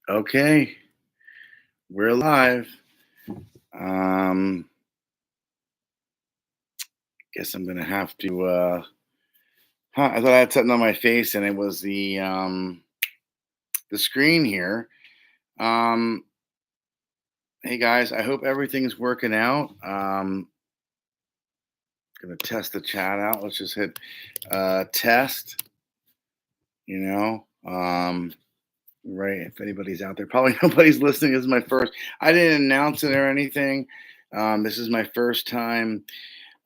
Okay, we're live. Um, guess I'm gonna have to. I thought I had something on my face, and it was the screen here. Um, hey guys, I hope everything's working out. Gonna test the chat out. Let's just hit test. You know, right? If anybody's out there, probably nobody's listening. This is my first. I didn't announce it or anything. This is my first time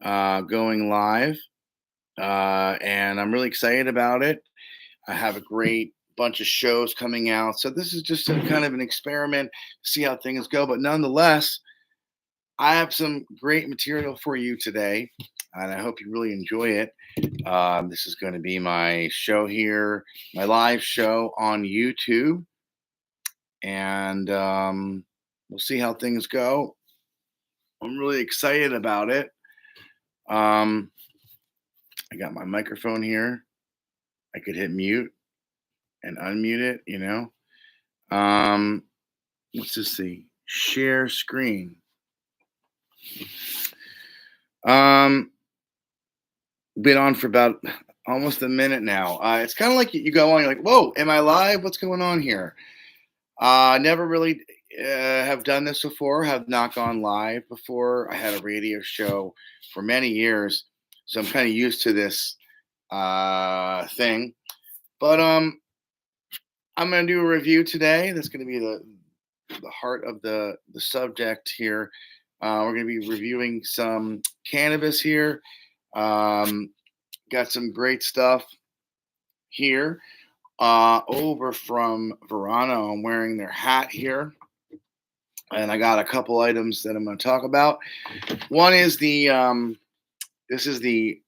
going live. And I'm really excited about it. I have a great bunch of shows coming out. So this is just a kind of an experiment, see how things go. But nonetheless, I have some great material for you today, and I hope you really enjoy it. This is going to be my show here, my live show on YouTube, and we'll see how things go. I'm really excited about it. Um, I got my microphone here. I could hit mute and unmute it, Um, let's just see. Share screen. Um, been on for about almost a minute now. It's kind of like you go on, you're like, whoa, am I live? What's going on here? Never really have done this before, have not gone live before. I had a radio show for many years, so I'm kind of used to this thing. But I'm going to do a review today. That's going to be the heart of the subject here. We're going to be reviewing some cannabis here. Um, got some great stuff here. Over from Verano, I'm wearing their hat here, and I got a couple items that I'm going to talk about. One is this is the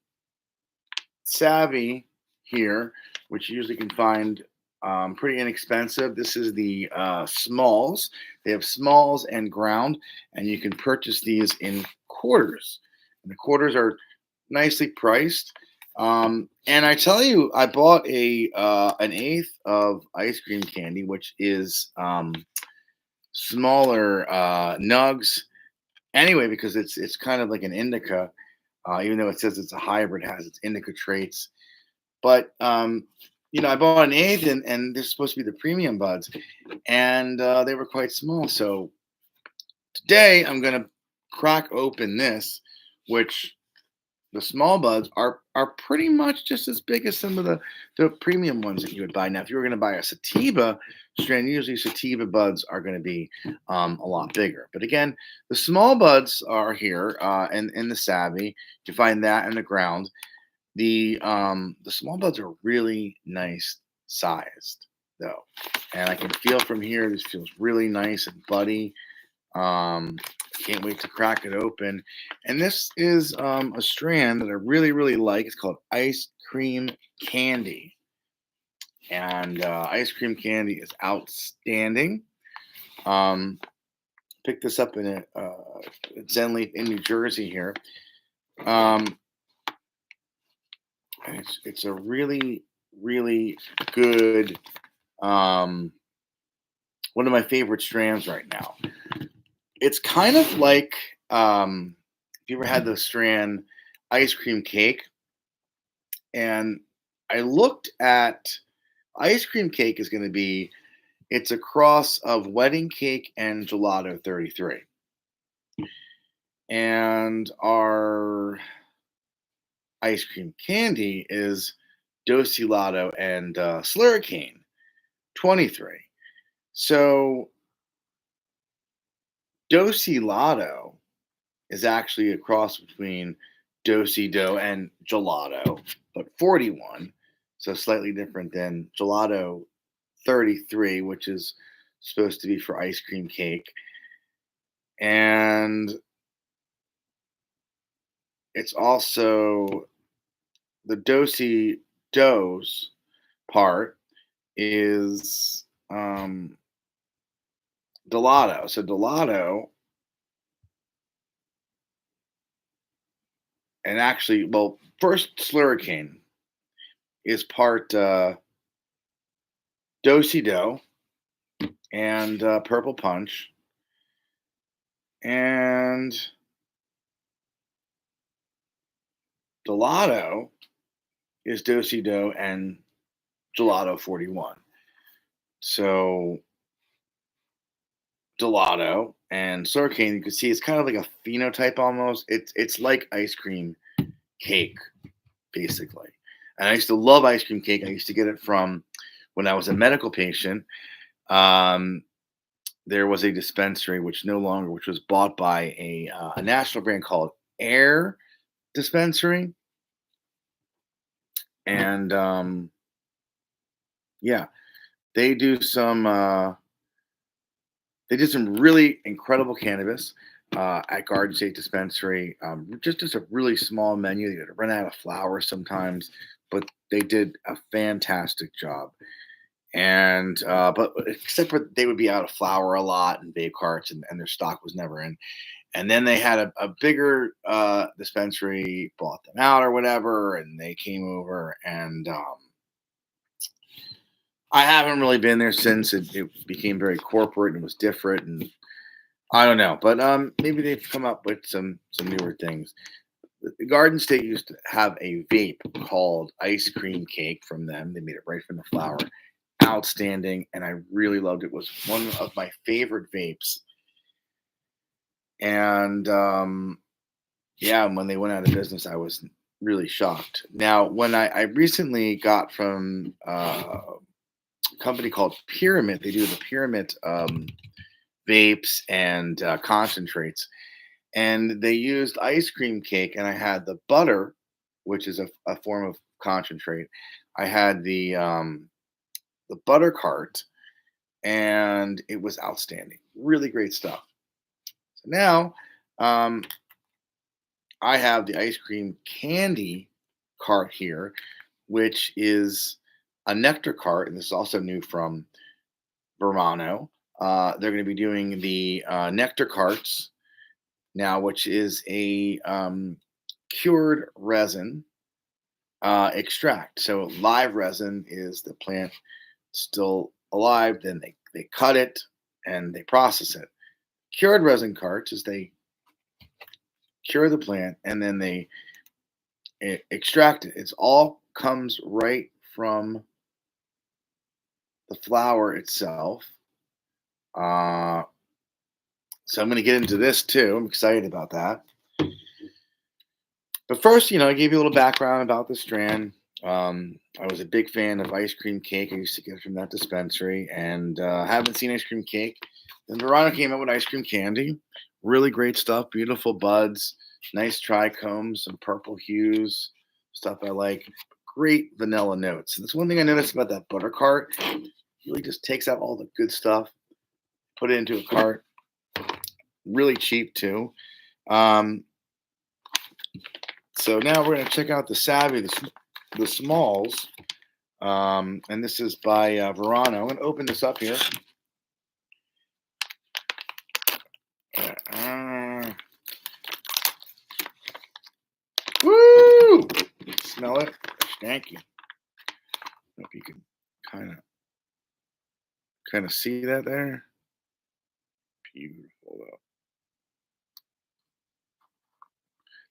Savvy here, which you usually can find pretty inexpensive. This is the smalls. They have smalls and ground, and you can purchase these in quarters. And the quarters are nicely priced. And I tell you, I bought an eighth of ice cream candy, which is smaller nugs. Anyway, because it's kind of like an indica, even though it says it's a hybrid, it has its indica traits. But I bought an eighth, and this is supposed to be the premium buds, and they were quite small. So today I'm gonna crack open this, which the small buds are pretty much just as big as some of the premium ones that you would buy. Now, if you were going to buy a sativa strain, usually sativa buds are going to be a lot bigger. But again, the small buds are here and in the Savvy. You find that in the ground. The small buds are really nice sized though, and I can feel from here. This feels really nice and buddy. Um, can't wait to crack it open. And this is a strand that I really, really like. It's called Ice Cream Candy. And Ice Cream Candy is outstanding. Um, picked this up in a Zen Leaf in New Jersey here. Um, and it's a really, really good, um, one of my favorite strands right now. It's kind of like if you ever had the strand ice cream cake, and I looked at ice cream cake is going to be it's a cross of wedding cake and gelato 33, and our ice cream candy is dosilato and slurricane 23. So dosilato is actually a cross between do and gelato, but 41, so slightly different than gelato 33, which is supposed to be for ice cream cake. And it's also the dosey dose part is gelato. So gelato, and actually, well, first slurricane is part do and Purple Punch, and Gelato is Dosey Do and Gelato 41. So Gelato and Slurricane, you can see it's kind of like a phenotype almost. It's like ice cream cake, basically. And I used to love ice cream cake. I used to get it from when I was a medical patient. Um, there was a dispensary which no longer, which was bought by a national brand called Air Dispensary, and yeah, they do some. They did some really incredible cannabis at Garden State Dispensary. Just a really small menu. They run out of flour sometimes, but they did a fantastic job. And but except for they would be out of flour a lot and vape carts, and their stock was never in. And then they had a bigger dispensary bought them out or whatever, and they came over and I haven't really been there since it became very corporate and was different, and I don't know, but maybe they've come up with some newer things. The Garden State used to have a vape called Ice Cream Cake from them. They made it right from the flower. Outstanding, and I really loved it. It was one of my favorite vapes. And yeah, when they went out of business, I was really shocked. Now, when I recently got from a company called Pyramid, they do the Pyramid vapes and concentrates, and they used ice cream cake, and I had the butter, which is a form of concentrate. I had the butter cart, and it was outstanding. Really great stuff. So now um, I have the ice cream candy cart here, which is a nectar cart, and this is also new from Verano. They're going to be doing the nectar carts now, which is a cured resin extract. So live resin is the plant still alive, then they cut it and they process it. Cured resin carts is they cure the plant and then they extract it. It's all comes right from the flower itself. Uh, so I'm going to get into this too. I'm excited about that. But first, I gave you a little background about the strand. I was a big fan of ice cream cake. I used to get it from that dispensary, and haven't seen ice cream cake. Then Verona came out with ice cream candy. Really great stuff. Beautiful buds, nice trichomes, some purple hues, stuff I like. Great vanilla notes. And that's one thing I noticed about that butter cart. It really just takes out all the good stuff, put it into a cart. Really cheap too. Um, so now we're gonna check out the Savvy, the Smalls. And this is by Verano. I'm going to open this up here. Uh, woo! Smell it? Thank you. Hope you can kind of see that there. Beautiful.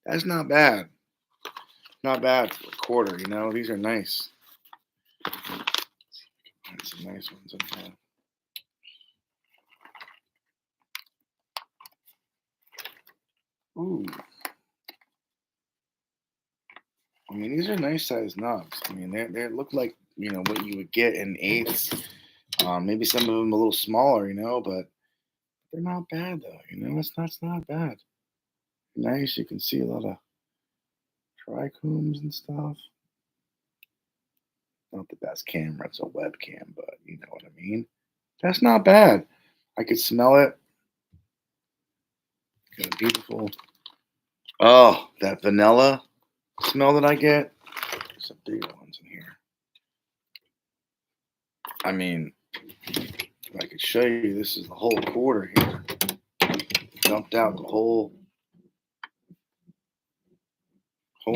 That's not bad. Not bad for a quarter. These are nice. Find some nice ones in here. Ooh. I mean, these are nice sized knobs. I mean, they look like what you would get in eighths. Maybe some of them a little smaller, but they're not bad though. It's not bad. Nice. You can see a lot of trichomes and stuff. Not the best camera. It's a webcam, but you know what I mean. That's not bad. I could smell it. Got a beautiful. Oh, that vanilla smell that I get. There's some bigger ones in here. I mean, if I could show you, this is the whole quarter here. Dumped out the whole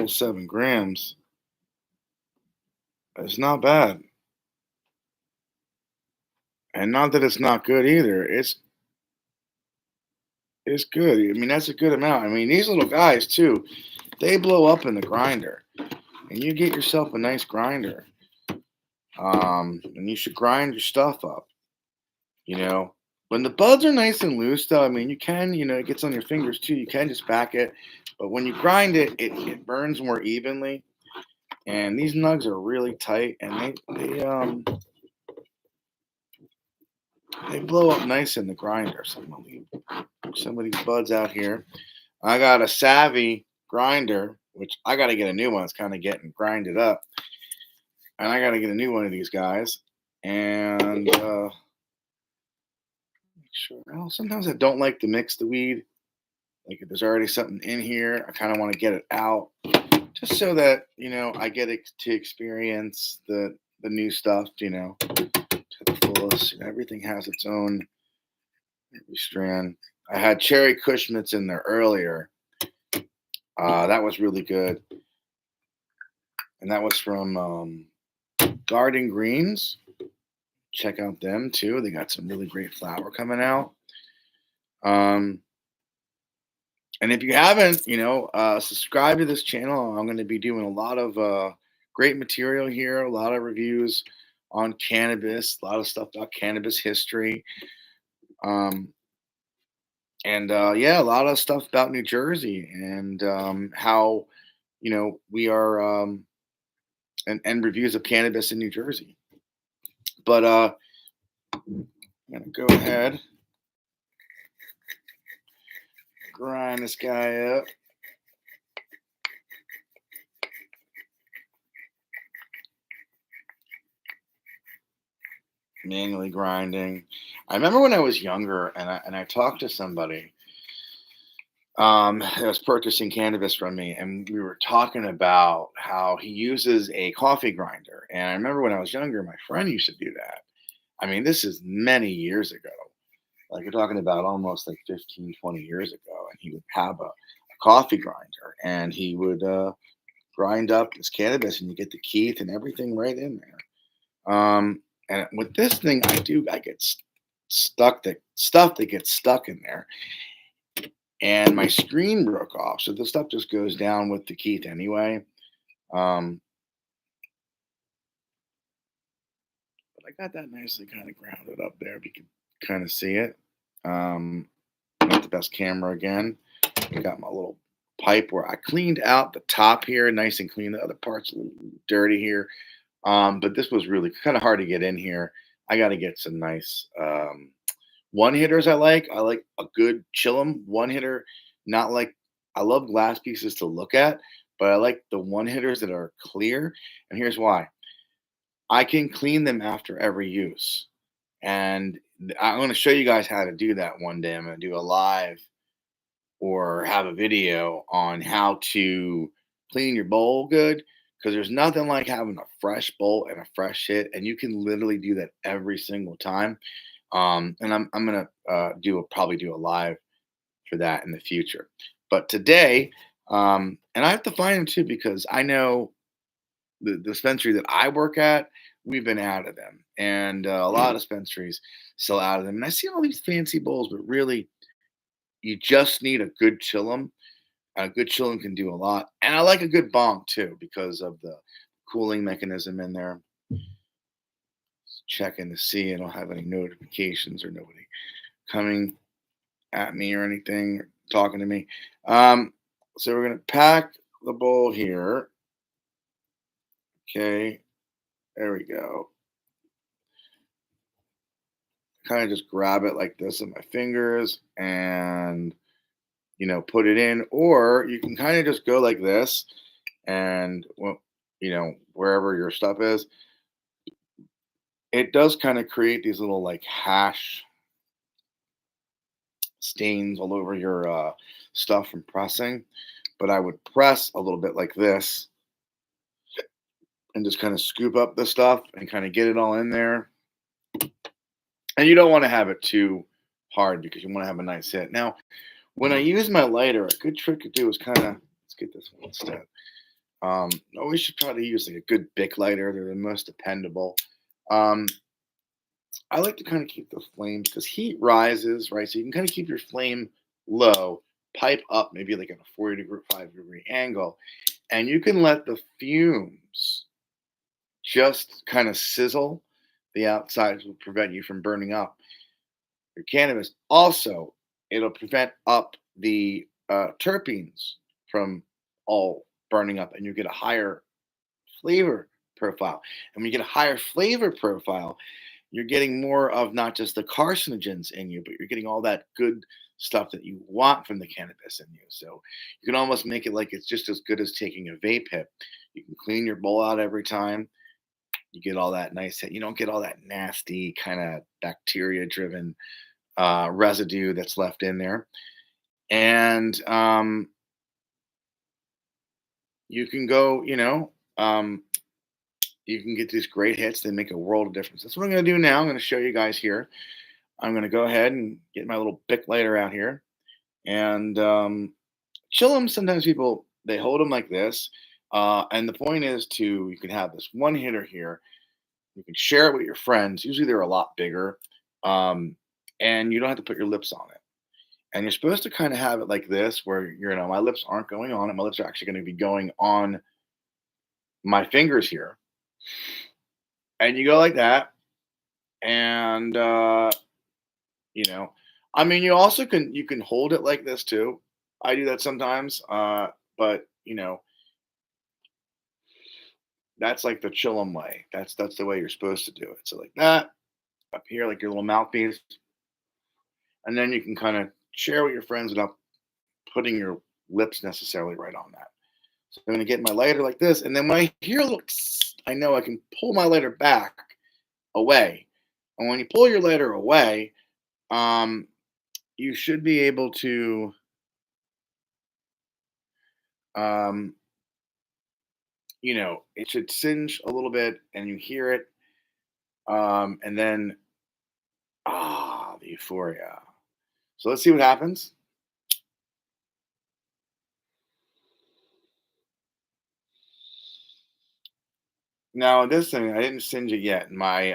7 grams. It's not bad. And not that it's not good either. It's good. I mean, that's a good amount. I mean, these little guys too, they blow up in the grinder, and you get yourself a nice grinder. And you should grind your stuff up. You know, when the buds are nice and loose, though, I mean, you can, it gets on your fingers too. You can just back it, but when you grind it, it burns more evenly. And these nugs are really tight, and they blow up nice in the grinder. So I'm gonna leave some of these buds out here. I got a Savvy grinder, which I got to get a new one. It's kind of getting grinded up, and I got to get a new one of these guys. And make sure. Well, sometimes I don't like to mix the weed. Like if there's already something in here, I kind of want to get it out, just so that I get to experience the new stuff. To the fullest. Everything has its own every strand. I had cherry Cushmits in there earlier. That was really good, and that was from Garden Greens. Check out them too. They got some really great flour coming out. Um, and if you haven't, subscribe to this channel. I'm going to be doing a lot of great material here, a lot of reviews on cannabis, a lot of stuff about cannabis history, um, and yeah, a lot of stuff about New Jersey and how we are and reviews of cannabis in New Jersey. But I'm gonna go ahead, grind this guy up. Manually grinding. I remember when I was younger and I talked to somebody that was purchasing cannabis from me, and we were talking about how he uses a coffee grinder. And I remember when I was younger, my friend used to do that. I mean, this is many years ago. Like you're talking about almost like 15, 20 years ago. And he would have a coffee grinder and he would grind up his cannabis and you get the keef and everything right in there. And with this thing, I get stuck, the stuff that gets stuck in there. And my screen broke off. So the stuff just goes down with the keef anyway. Um, but I got that nicely kind of grounded up there. If you can kind of see it. Um, not the best camera again. I got my little pipe where I cleaned out the top here, nice and clean. The other parts a little dirty here. But this was really kind of hard to get in here. I got to get some nice one hitters. I like a good chillum one hitter. Not like I love glass pieces to look at, but I like the one hitters that are clear. And here's why: I can clean them after every use. And I'm going to show you guys how to do that one day. I'm going to do a live or have a video on how to clean your bowl good, because there's nothing like having a fresh bowl and a fresh hit, and you can literally do that every single time. And I'm gonna probably do a live for that in the future. But today, and I have to find them too because I know the dispensary that I work at, we've been out of them, and a lot of dispensaries still out of them. And I see all these fancy bowls, but really, you just need a good chillum. A good chillum can do a lot, and I like a good bong too because of the cooling mechanism in there. Checking to see I don't have any notifications or nobody coming at me or anything, or talking to me. Um, so we're gonna pack the bowl here. Okay, there we go. Kind of just grab it like this with my fingers and put it in, or you can kind of just go like this and well, wherever your stuff is, it does kind of create these little like hash stains all over your stuff from pressing. But I would press a little bit like this and just kind of scoop up the stuff and kind of get it all in there. And you don't want to have it too hard because you want to have a nice hit. Now, when I use my lighter, a good trick to do is kind of let's get this one instead. Always should try to use like a good Bic lighter. They're the most dependable. Um, I like to kind of keep the flames because heat rises, right? So you can kind of keep your flame low, pipe up maybe like at a 40 degree, 5 degree angle, and you can let the fumes just kind of sizzle. The outsides will prevent you from burning up your cannabis. Also, it'll prevent up the terpenes from all burning up, and you get a higher flavor profile. And when you get a higher flavor profile, you're getting more of not just the carcinogens in you, but you're getting all that good stuff that you want from the cannabis in you. So you can almost make it like it's just as good as taking a vape hit. You can clean your bowl out every time. You get all that nice hit. You don't get all that nasty kind of bacteria driven residue that's left in there. And you can go, you can get these great hits. They make a world of difference. That's what I'm going to do now. I'm going to show you guys here. I'm going to go ahead and get my little Bic lighter out here and chill them. Sometimes people, they hold them like this. And the point is to, you can have this one hitter here. You can share it with your friends. Usually they're a lot bigger. Um, and you don't have to put your lips on it. And you're supposed to kind of have it like this, where my lips aren't going on it. My lips are actually going to be going on my fingers here. And you go like that. And you know, I mean, you can hold it like this too. I do that sometimes. But that's like the chillum way. That's the way you're supposed to do it. So like that up here, like your little mouthpiece, and then you can kind of share with your friends without putting your lips necessarily right on that. So I'm gonna get my lighter like this, and then when I hear a little, I know I can pull my lighter back away. And when you pull your lighter away, um, you should be able to, um, it should singe a little bit, and you hear it, and then the euphoria. So let's see what happens. Now this thing, I didn't singe it yet. My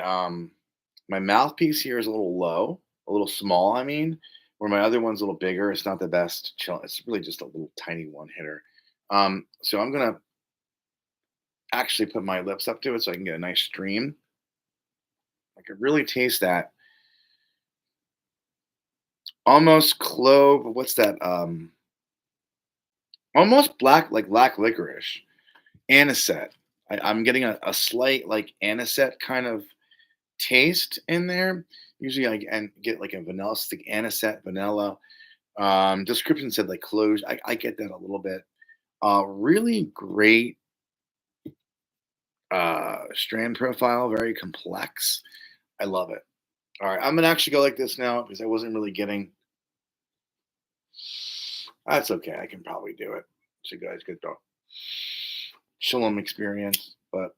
mouthpiece here is a little low, a little small. I mean, where my other one's a little bigger. It's not the best chill. It's really just a little tiny one hitter. So I'm gonna actually put my lips up to it so I can get a nice stream. I can really taste that almost clove. What's that? Almost black licorice, anisette. I'm getting a slight like anisette kind of taste in there. Usually and get like a vanilla stick, anisette, vanilla. Description said like cloves. I get that a little bit. Really great strand profile, very complex. I love it. All right, I'm gonna actually go like this now because I wasn't really getting. That's okay. I can probably do it. So you guys get the Shalom experience, but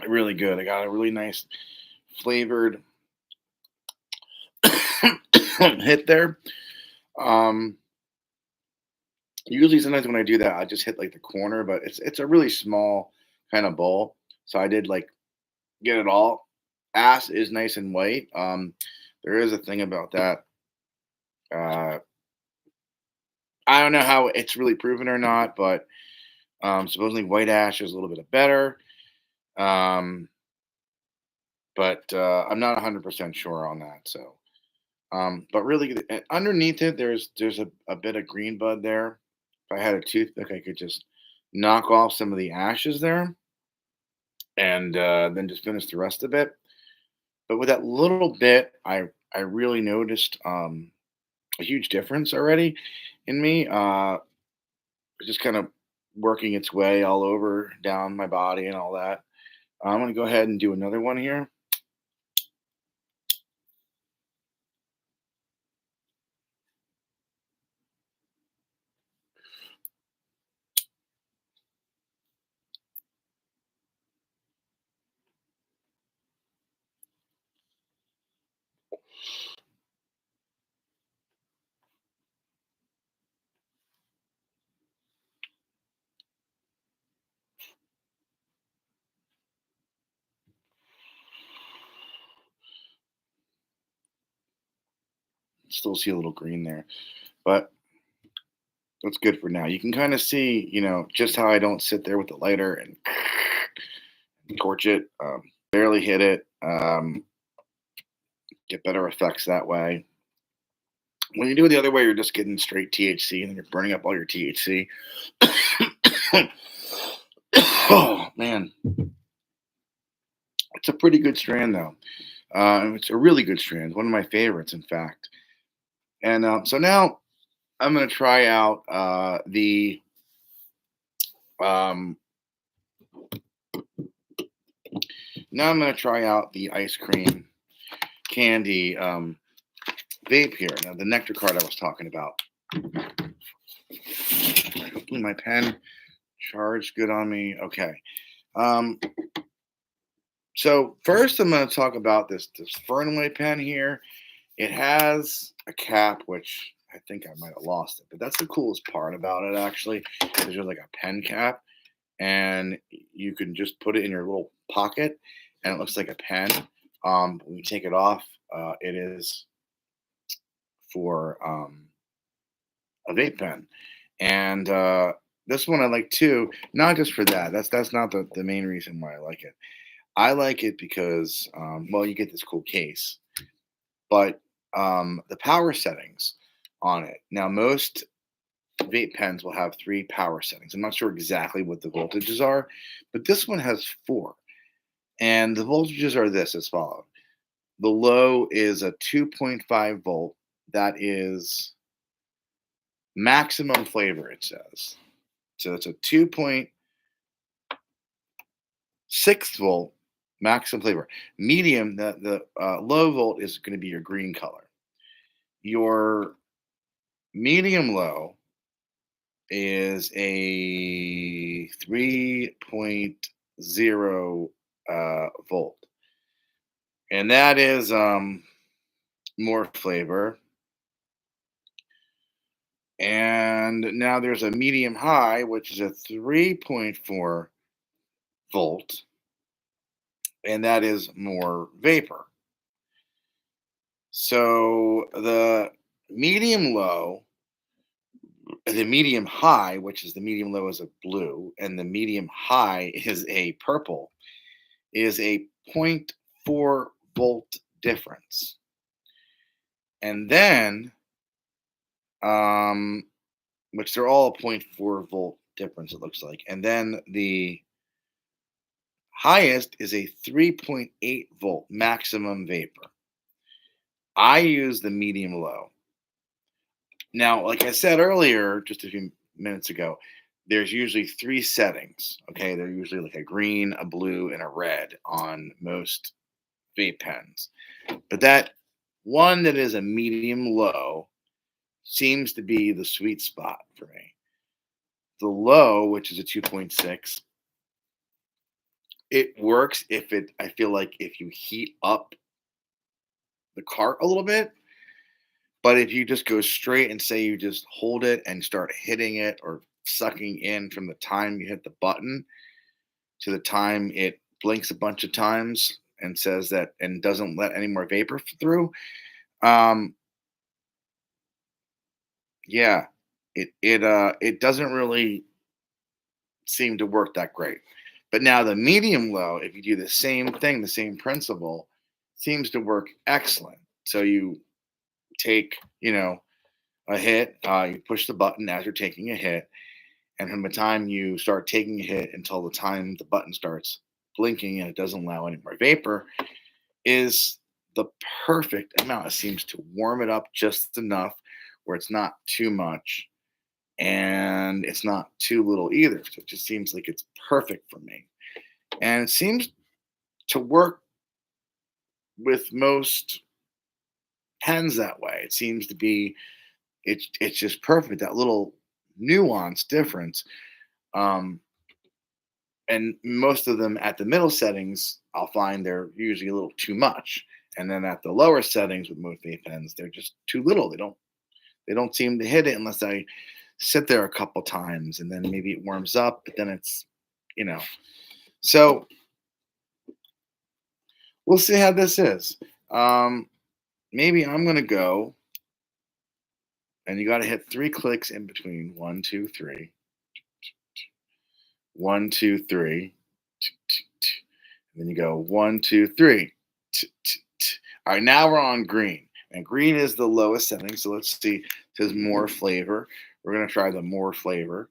really good. I got a really nice flavored hit there. Um, Usually, sometimes when I do that, I just hit like the corner, but it's a really small kind of bowl. So I did like get it all. Ass is nice and white. There is a thing about that. Uh, I don't know how it's really proven or not, but supposedly white ash is a little bit better. Um, but I'm not 100% sure on that. So, but really, underneath it, there's a bit of green bud there. If I had a toothpick, I could just knock off some of the ashes there, and then just finish the rest of it. But with that little bit, I really noticed a huge difference already in me. Just kind of. working its way all over down my body and all that. I'm gonna go ahead and do another one here. Still see a little green there, but that's good for now. You can kind of see, just how I don't sit there with the lighter and torch it. Barely hit it. Get better effects that way. When you do it the other way, you're just getting straight THC and you're burning up all your THC. Oh man, it's a pretty good strand though. It's a really good strand, one of my favorites, in fact. And so now I'm going to try out the um, ice cream candy vape here. Now the nectar card I was talking about. Hopefully my pen charged good on me. Okay. Um, so first I'm going to talk about this Fernway pen here. It has a cap, which I think I might have lost it, but that's the coolest part about it actually. There's just like a pen cap, and you can just put it in your little pocket, and it looks like a pen. When you take it off, it is for a vape pen, and this one I like too. Not just for that. That's not the main reason why I like it. I like it because well, you get this cool case, but the power settings on it. Now, most vape pens will have three power settings. I'm not sure exactly what the voltages are, but this one has four. And the voltages are this as follows. The low is a 2.5 volt. That is maximum flavor, it says. So it's a 2.6 volt maximum flavor. Medium, the low volt is going to be your green color. Your medium low is a 3.0 volt. And that is more flavor. And now there's a medium high, which is a 3.4 volt, and that is more vapor. So medium low, the medium high, which is the medium low is a blue, and the medium high is a purple, is a point 0.4 volt difference. And then, um, which they're all a point 0.4 volt difference, it looks like. And then the highest is a 3.8 volt maximum vapor. I use the medium low. Now, like I said earlier, just a few minutes ago, there's usually three settings. Okay, they're usually like a green, a blue, and a red on most vape pens. But that one that is a medium low seems to be the sweet spot for me. The low, which is a 2.6, it works if it, I feel like if you heat up the cart a little bit. But if you just go straight and say you just hold it and start hitting it or sucking in from the time you hit the button to the time it blinks a bunch of times and says that and doesn't let any more vapor through, um, yeah, it doesn't really seem to work that great. But now the medium low, if you do the same thing, the same principle, seems to work excellent. So you take, a hit, you push the button as you're taking a hit, and from the time you start taking a hit until the time the button starts blinking and it doesn't allow any more vapor is the perfect amount. It seems to warm it up just enough where it's not too much, and it's not too little either. So it just seems like it's perfect for me. And it seems to work with most pens that way. It seems to be it's just perfect. That little nuance difference. Um, and most of them at the middle settings, I'll find they're usually a little too much. And then at the lower settings with most vape pens, they're just too little. They don't seem to hit it unless I sit there a couple times and then maybe it warms up, but then it's you know. So we'll see how this is. Um, maybe I'm gonna go and you gotta hit 3 clicks in between. One, two, three. One, two, three. And then you go one, two, three. All right, now we're on green. And green is the lowest setting. So let's see. It says more flavor. We're gonna try the more flavor.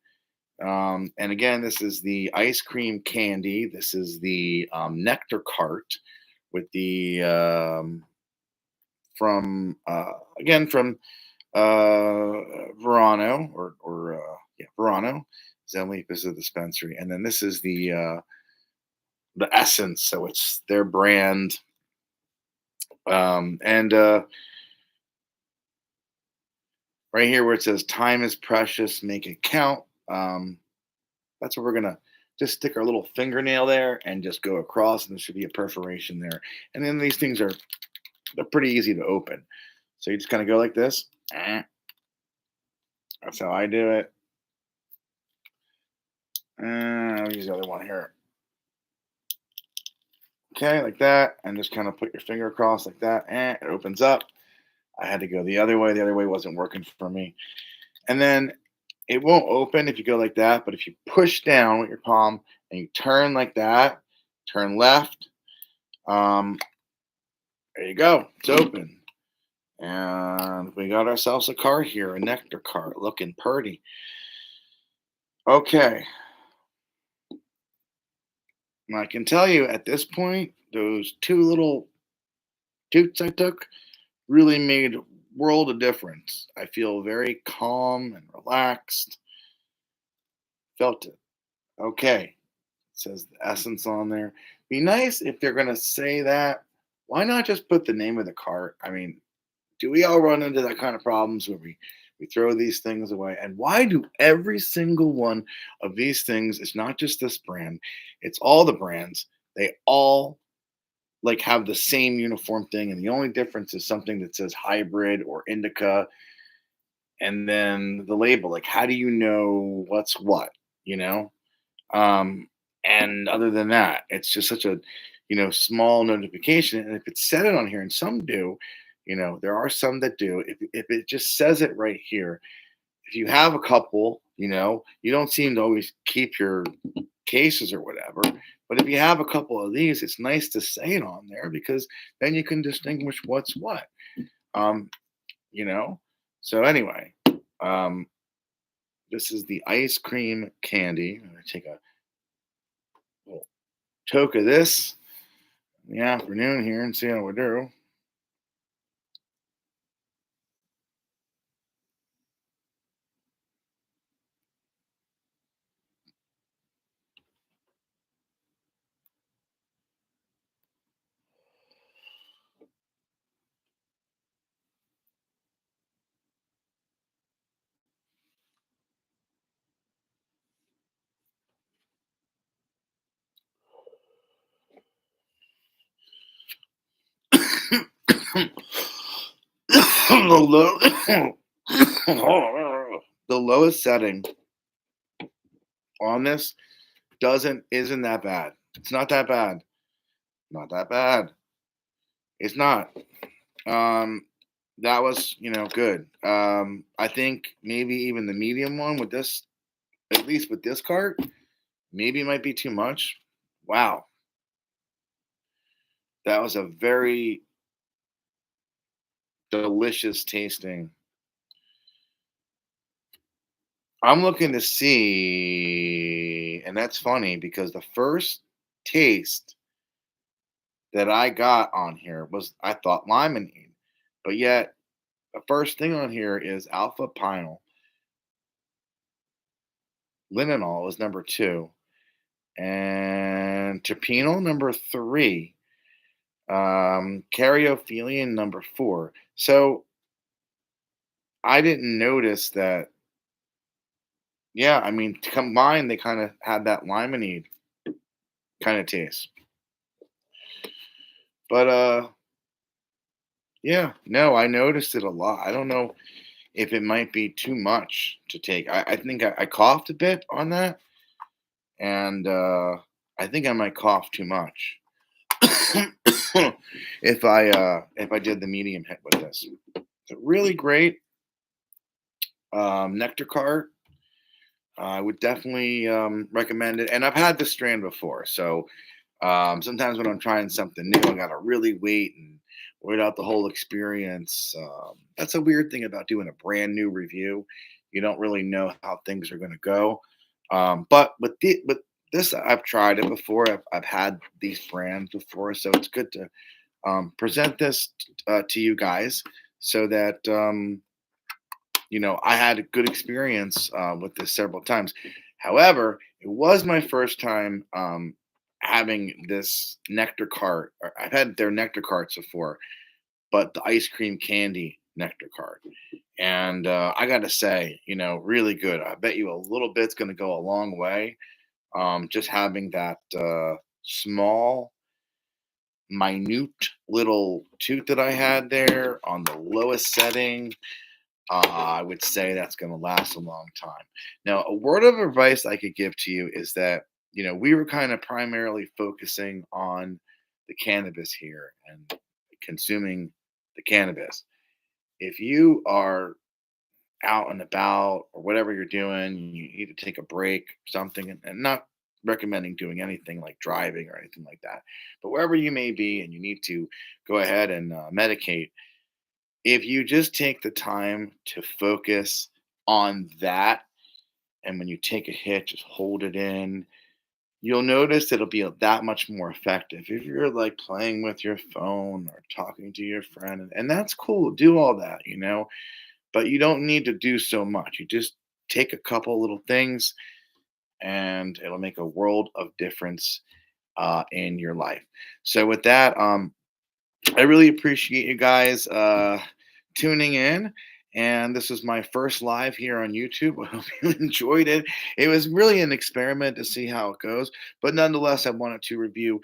And again, this is the ice cream candy. This is the nectar cart with the from again from Verano or yeah Verano. Zenleaf is a dispensary, and then this is the essence. So it's their brand. And right here where it says "Time is precious, make it count." That's what we're gonna just stick our little fingernail there and just go across, and there should be a perforation there. And then these things they're pretty easy to open. So you just kind of go like this. That's how I do it. I'll use the other one here. Okay, like that, and just kind of put your finger across like that, and it opens up. I had to go the other way. The other way wasn't working for me. And then it won't open if you go like that, but if you push down with your palm and you turn like that, turn left, um, there you go. It's open. And we got ourselves a cart here, a nectar cart, looking pretty. Okay. And I can tell you at this point, those two little toots I took really made a world of difference. I feel very calm and relaxed. Felt it. Okay. It says the essence on there. Be nice if they're gonna say that. Why not just put the name of the cart? I mean, do we all run into that kind of problems where we throw these things away? And why do every single one of these things? It's not just this brand; it's all the brands. They all like have the same uniform thing, and the only difference is something that says hybrid or indica, and then the label. Like, how do you know what's what? You know. Um, and other than that, it's just such a small notification. And if it's said it on here, and some do, there are some that do. If it just says it right here, if you have a couple, you don't seem to always keep your cases or whatever. But if you have a couple of these, it's nice to say it on there because then you can distinguish what's what. Um, you know. So anyway, um, this is the ice cream candy. I'm gonna take a little toke of this in the afternoon here and see how we do. the, low, the lowest setting on this isn't that bad. It's not that bad. Not that bad. It's not. Um, that was good. I think maybe even the medium one with this, at least with this cart, maybe it might be too much. Wow, that was a very delicious tasting. I'm looking to see, and that's funny because the first taste that I got on here was I thought limonade, but yet the first thing on here is alpha pinal. linalool was number two, and terpenol number three, caryophyllene number four. So I didn't notice that. Yeah, I mean, combined, they kind of had that limonade kind of taste. But yeah, no, I noticed it a lot. I don't know if it might be too much to take. I think I coughed a bit on that, and I think I might cough too much if I did the medium hit with this. It's a really great nectar cart. I would definitely recommend it, and I've had this strand before, so sometimes when I'm trying something new, I gotta really wait out the whole experience. That's a weird thing about doing a brand new review. You don't really know how things are gonna go. But with this, I've tried it before. I've had these brands before, so it's good to present this to you guys so that I had a good experience with this several times. However, it was my first time having this nectar cart. I've had their nectar carts before, but the ice cream candy nectar cart. And I got to say, really good. I bet you a little bit's going to go a long way. Just having that small, minute little toot that I had there on the lowest setting, I would say that's going to last a long time. Now, a word of advice I could give to you is that, we were kind of primarily focusing on the cannabis here and consuming the cannabis. If you are out and about or whatever you're doing, you need to take a break, something, and not recommending doing anything like driving or anything like that. But wherever you may be and you need to go ahead and medicate, if you just take the time to focus on that, and when you take a hit, just hold it in, you'll notice it'll be that much more effective. If you're like playing with your phone or talking to your friend, and that's cool, do all that, but you don't need to do so much. You just take a couple little things, and it'll make a world of difference in your life. So, with that, I really appreciate you guys tuning in. And this was my first live here on YouTube. I hope you enjoyed it. It was really an experiment to see how it goes. But nonetheless, I wanted to review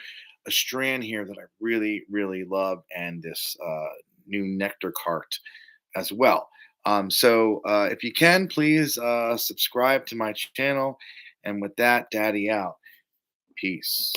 a strand here that I really, really love, and this new nectar cart as well. So if you can, please subscribe to my channel. And with that, Daddy out. Peace.